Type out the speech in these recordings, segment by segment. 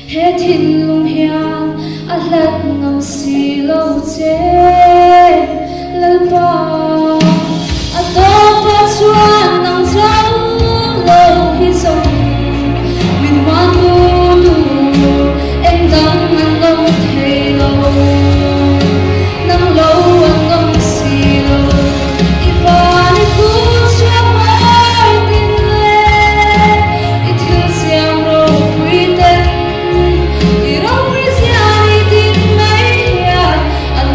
Hết thiên lung hian a hlet ngam si lo che lalpa a to pa chuan nang chang lo hi song min wan tu em dang an lo thei lo nang lo an ngam si lo i van ku chua mai tin le i thil siam ro pui ten i ro pui sia ni tin mai ya an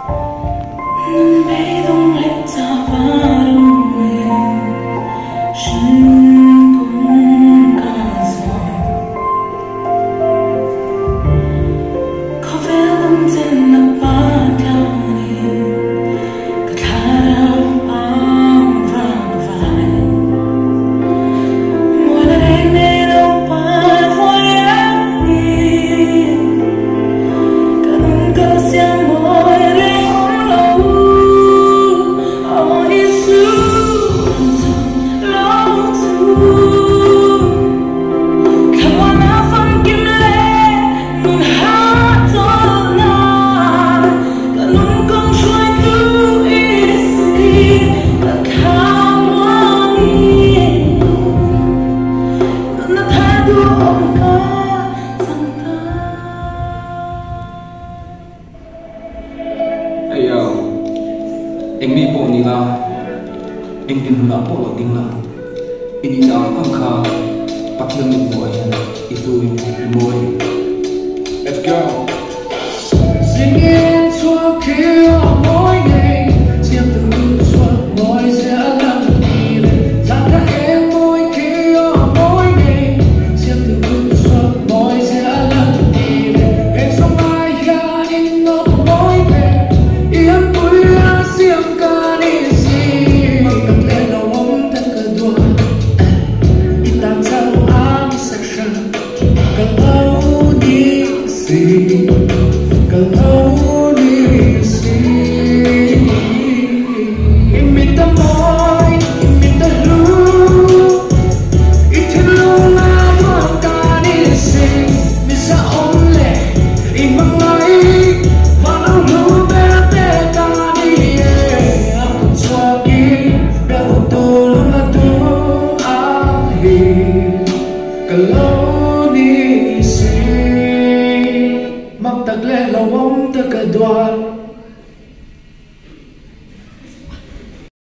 能被动列到把路面是公告诉可别冷静的把掉你可他的昂放vai mỗi đời này đâu phải vui anh đi cần có xem mỗi đêm lâu ở Giêsu lâu tu không ai nào phân kim lên nun hát to na cả nun con suối tu isi cả khám hoa nghi nun thay tu ôm cả chẳng ta Ayo, anh mi bộ ni la, anh tin hula bộ lo ting la, ini dah angka, pakai mi boy, itu boy. Let's go. Xin yên cho kia mỗi ngày chiếm từng suốt mỗi sẽ lần đi lên dắt các em mỗi kia mỗi ngày chiếm từng suốt mỗi sẽ lần đi lên em sống ai ya in nó mỗi ngày yên vui ya xiêm ca đi si mặc cầm lên đầu ông thân cờ đua in tan sau ám section cần lâu đi si cần lâu đi si imita môi imita lu itin lu nga tuang ka ni si misa omle imang ngai walau lu bete ka ni aku cuaki betul tulung atung ahi kalau